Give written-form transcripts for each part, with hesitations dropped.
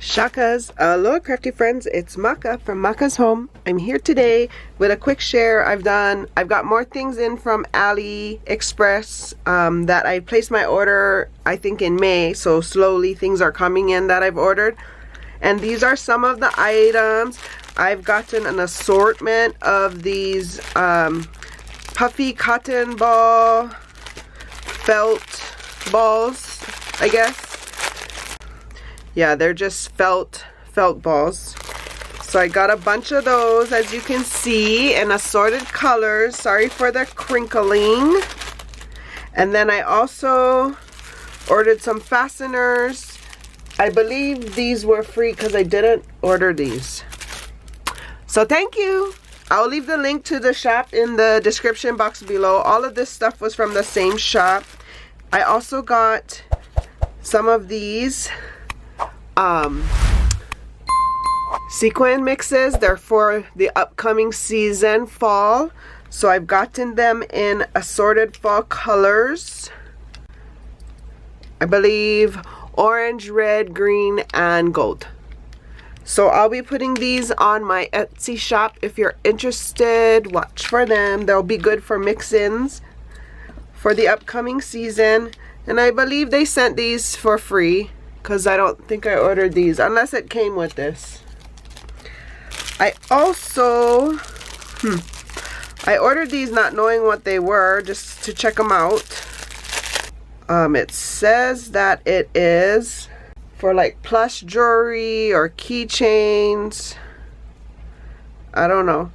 Shakas, aloha crafty friends, it's Maka from Makaz Home. I'm here today with a quick share. I've got more things in from ALIEXPRESS that I placed my order I think in May, so slowly things are coming in that I've ordered. And these are some of the items. I've gotten an assortment of these puffy cotton ball felt balls, I guess. Yeah, they're just felt balls. So I got a bunch of those, as you can see, in assorted colors. Sorry for the crinkling. And then I also ordered some fasteners. I believe these were free because I didn't order these. So thank you. I'll leave the link to the shop in the description box below. All of this stuff was from the same shop. I also got some of these sequin mixes. They're for the upcoming season, fall. So I've gotten them in assorted fall colors. I believe orange, red, green, and gold. So I'll be putting these on my Etsy shop. If you're interested, watch for them. They'll be good for mix-ins for the upcoming season. And I believe they sent these for free, because I don't think I ordered these, unless it came with this. I also, I ordered these not knowing what they were, just to check them out. It says that it is for like plush jewelry or keychains. I don't know.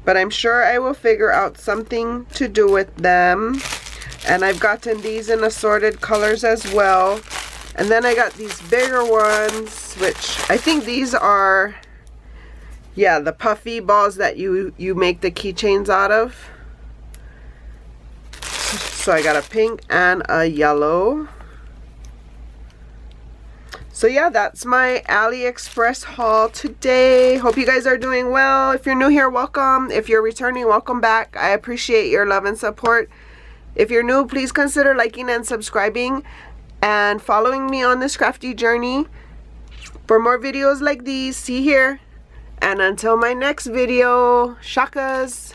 But I'm sure I will figure out something to do with them. And I've gotten these in assorted colors as well. And then I got these bigger ones, which I think these are, yeah, the puffy balls that you make the keychains out of. So I got a pink and a yellow. So yeah, that's my AliExpress haul today. Hope you guys are doing well. If you're new here, welcome. If you're returning, welcome back. I appreciate your love and support. If you're new, please consider liking and subscribing and following me on this crafty journey for more videos like these. See here. And until my next video, shakas.